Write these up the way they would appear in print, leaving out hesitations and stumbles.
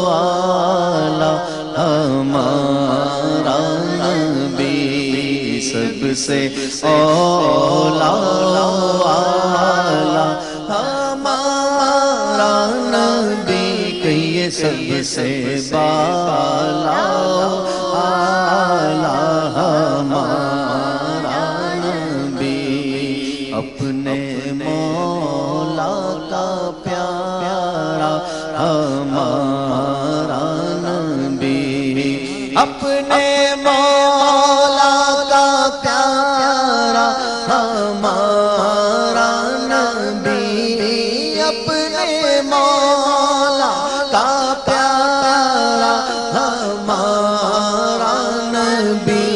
والا ہمارا نبی سب سے اولا والا ہمارا نبی کہیے سب سے بالا والا ہمارا نبی اپنے مولا کا پیارا ہمارا نبی اپنے مولا کا پیارا ہمارا نبی اپنے مولا کا پیارا ہمارا نبی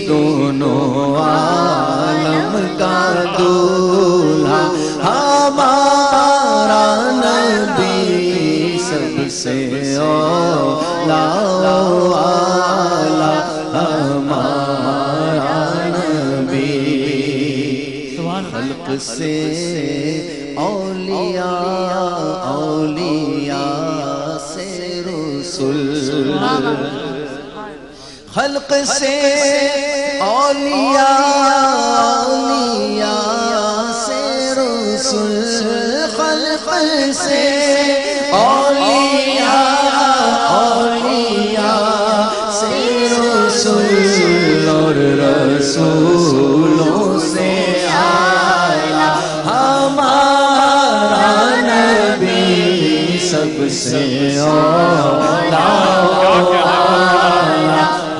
دونوں عالم کا دولہا ہمارا نبی سب سے اولا والا ہمارا نبی خلق سے اولیاء اولیاء سے رسول خلق سے اولیاء اولیاء سے رسول خلق سے اولیاء اولیاء سے رسول اور رسولوں سے آیا ہمارا نبی سب سے اولا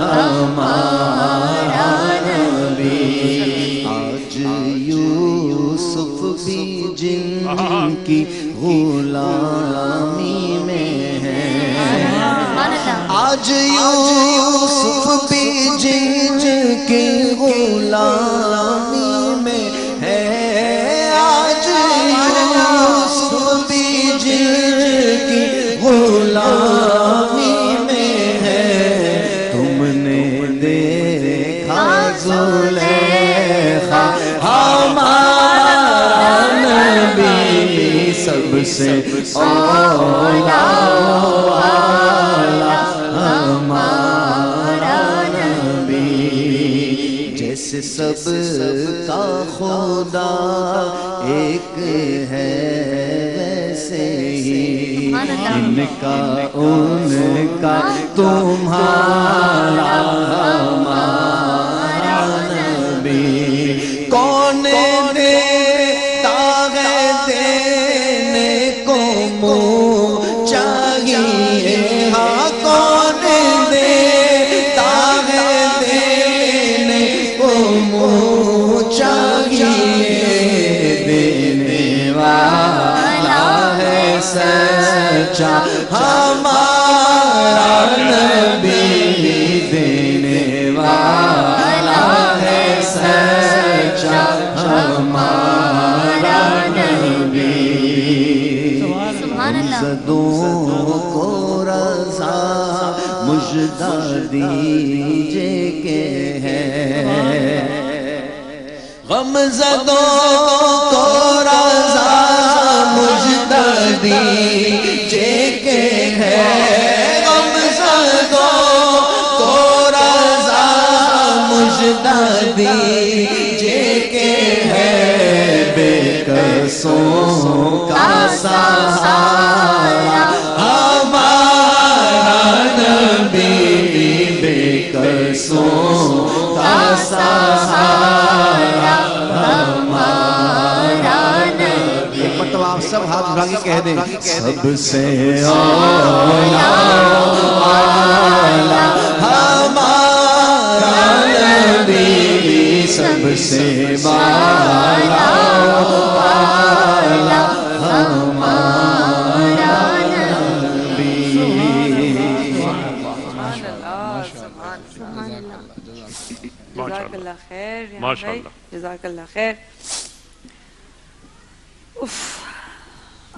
ہمارا نبی آج یوسف بھی جن کی غلامی میں ہے آج یوسف بھی جن کی غلامی میں ہے آج یوسف بھی جن کی غلامی میں ہے تم نے دیکھا زلیخا ہمارا نبی سب سے اولا والا ہمارا نبی جیسے سب کا خدا ایک ہے ویسے ہی ان کا ان کا تمہارا ہمارا نبی کون دیتا ہے دینے کو منہ چاہیے ہاں کون دیتا ہے دینے کو منہ چاہیے دینے والا ہے سچا ہمارا نبی دینے والا ہے سچا ہمارا نبی غمزدوں کو رضا مژدہ دیجئے کہ ہے غمزدوں کو رضا مژدہ دیجئے کہ ہے غمزدوں کو رضا مژدہ دیجئے کہ ہے بے کسوں کا سہارا ہمارا نبی بے کسوں کا سہارا ہمارا نبی ایک مرتبہ آپ سب ہاتھ اٹھا کے کہہ دیں سب سے اولا والا ہمارا نبی سب سے بالا والا ہمارا نبی جزاک اللہ خیر جزاک اللہ خیر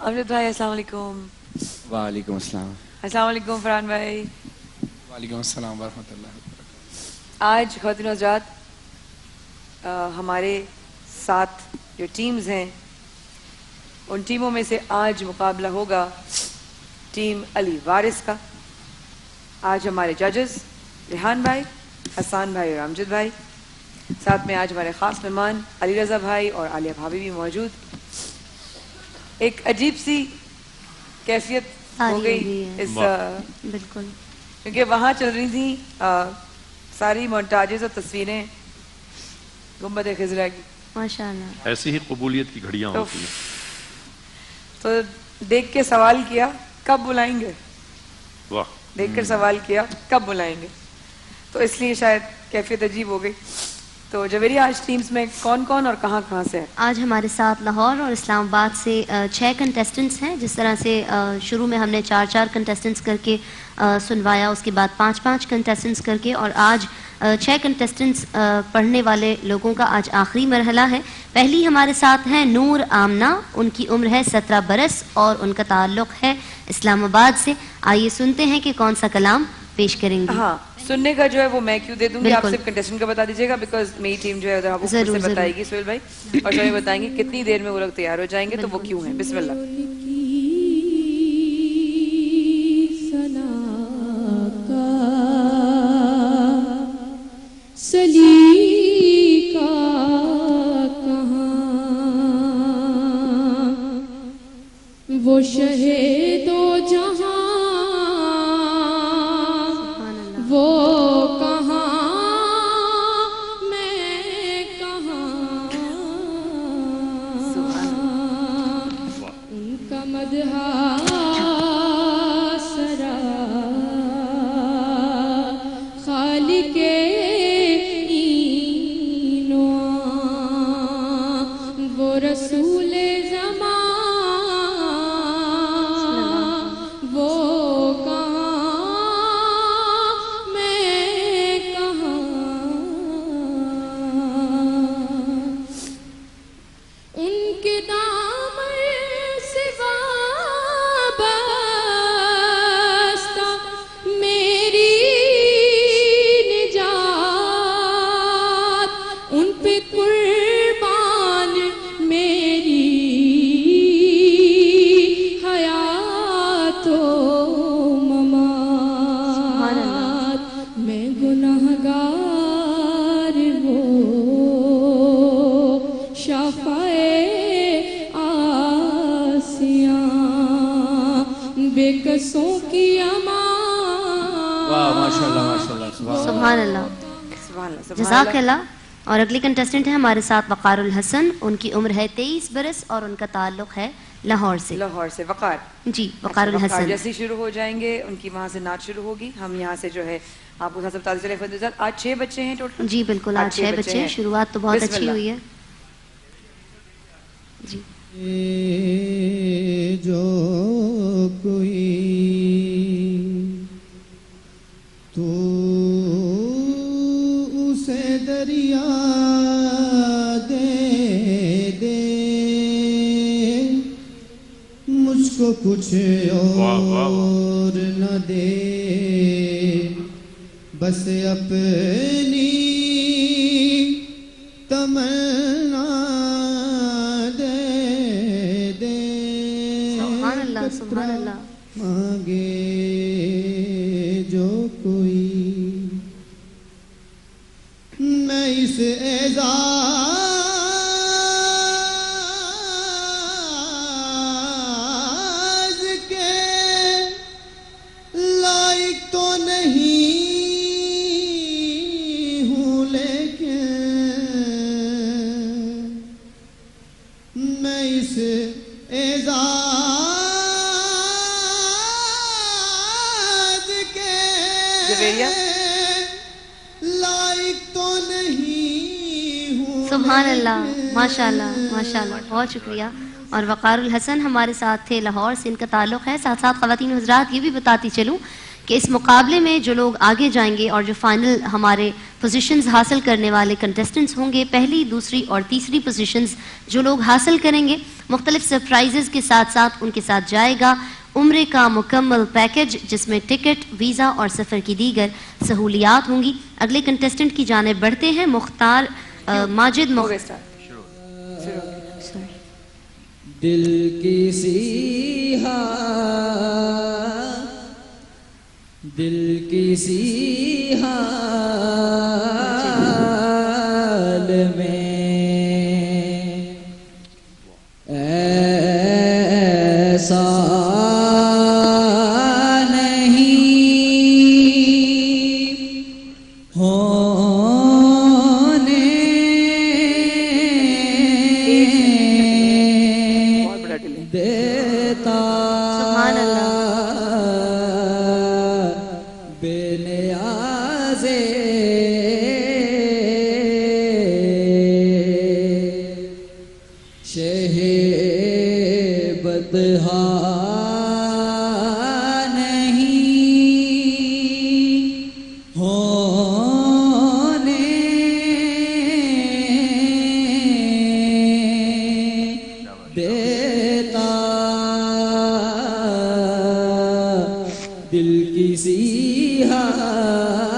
امجد بھائی السلام علیکم وعلیکم السلام السلام علیکم فرحان بھائی وعلیکم السلام ورحمۃ اللہ آج خواتین و حضرات ہمارے ساتھ جو ٹیمز ہیں ان ٹیموں میں سے آج مقابلہ ہوگا ٹیم علی وارث کا. آج ہمارے ججز ریحان بھائی, حسان بھائی اور امجد بھائی. ساتھ میں آج ہمارے خاص مہمان علی رضا بھائی اور عالیہ بھابھی بھی موجود. ایک عجیب سی کیفیت ہو گئی اس بالکل, کیونکہ وہاں چل رہی تھیں ساری مونٹاجز اور تصویریں گنبد خضرا کی. ماشاءاللہ ایسی ہی قبولیت کی گھڑیاں ہوتی ہیں. تو دیکھ کے سوال کیا کب بلائیں گے, واہ, دیکھ کر سوال کیا کب بلائیں گے, تو اس لیے شاید کیفیت عجیب ہو گئی. تو جویری آج ٹیمز میں کون کون اور کہاں کہاں سے ہے؟ آج ہمارے ساتھ لاہور اور اسلام آباد سے 6 کنٹیسٹنٹس ہیں. جس طرح سے شروع میں ہم نے 4 کنٹیسٹنٹس کر کے سنوایا, اس کے بعد 5 کنٹیسٹنٹس کر کے, اور آج 6 کنٹیسٹنٹس پڑھنے والے لوگوں کا آج آخری مرحلہ ہے. پہلی ہمارے ساتھ ہیں نور آمنہ, ان کی عمر ہے 17 برس اور ان کا تعلق ہے اسلام آباد سے. آئیے سنتے ہیں کہ کون سا کلام پیش کریں گے. ہاں, سننے کا جو ہے وہ میں کیوں دے دوں گی, آپ صرف کنٹیسٹنٹ کا بتا دیجیے گا, بیکاز میری ٹیم جو ہے ادھر آپ کو خود سے بتائے گی سہیل بھائی, اور جو بتائیں گے کتنی دیر میں وہ لوگ تیار ہو جائیں گے تو وہ کیوں ہیں. بسم اللہ. سلیقہ کہاں وہ شہید و جہاں, وہ کہاں میں کہاں, ان کا مدحہ سرا خالق وہ رسول زمان, وہ کہاں میں کہاں, ان کے دامن سے وابستہ میری نجات, ان پہ قربان میری حیات و ممات. میں گناہگار وہ شفاعِ آسیاں بے کسوں کی امان. واہ, ماشاءاللہ ماشاءاللہ, سبحان اللہ, سبحان اللہ, جزاک اللہ. اور اگلی کنٹیسٹنٹ ہے ہمارے ساتھ وقار الحسن, ان کی عمر ہے 23 برس اور ان کا تعلق ہے لاہور سے. لاہور سے وقار جی, وقار الحسن. جیسے شروع ہو جائیں گے ان کی وہاں سے نعت شروع ہوگی. ہم یہاں سے جو ہے آپ کو سب بتا چلے خود. آج 6 بچے ہیں ٹوٹل. جی بالکل, آج 6 بچے ہیں. شروعات تو بہت اچھی ہوئی ہے. جی, جو کوئی تو اسے دریا دے دے, مجھ کو کچھ اور نہ دے, بس اپنی تمنا دے دے. سبحان اللہ, سبحان اللہ. مانگے جو کوئی, میں اس اعزاز کے لائق تو نہیں ہوں, لیکن میں اس اعزاز لائق تو نہیں ہوں. سبحان اللہ, ماشاءاللہ ماشاءاللہ, بہت شکریہ. اور وقار الحسن ہمارے ساتھ تھے لاہور سے, ان کا تعلق ہے. ساتھ ساتھ خواتین حضرات یہ بھی بتاتی چلوں کہ اس مقابلے میں جو لوگ آگے جائیں گے اور جو فائنل ہمارے پوزیشنز حاصل کرنے والے کنٹیسٹنٹس ہوں گے, پہلی, دوسری اور تیسری پوزیشنز جو لوگ حاصل کریں گے, مختلف سرپرائزز کے ساتھ ساتھ ان کے ساتھ جائے گا عمرے کا مکمل پیکج, جس میں ٹکٹ, ویزا اور سفر کی دیگر سہولیات ہوں گی. اگلے کنٹیسٹنٹ کی جانب بڑھتے ہیں. مختار ماجد دل کی سی دل کسی حال میں ایسا نہیں ہونے دیتا سبحان اللہ بے نیازے شہ بدہا نہیں ہونے دیتا دل کسی حال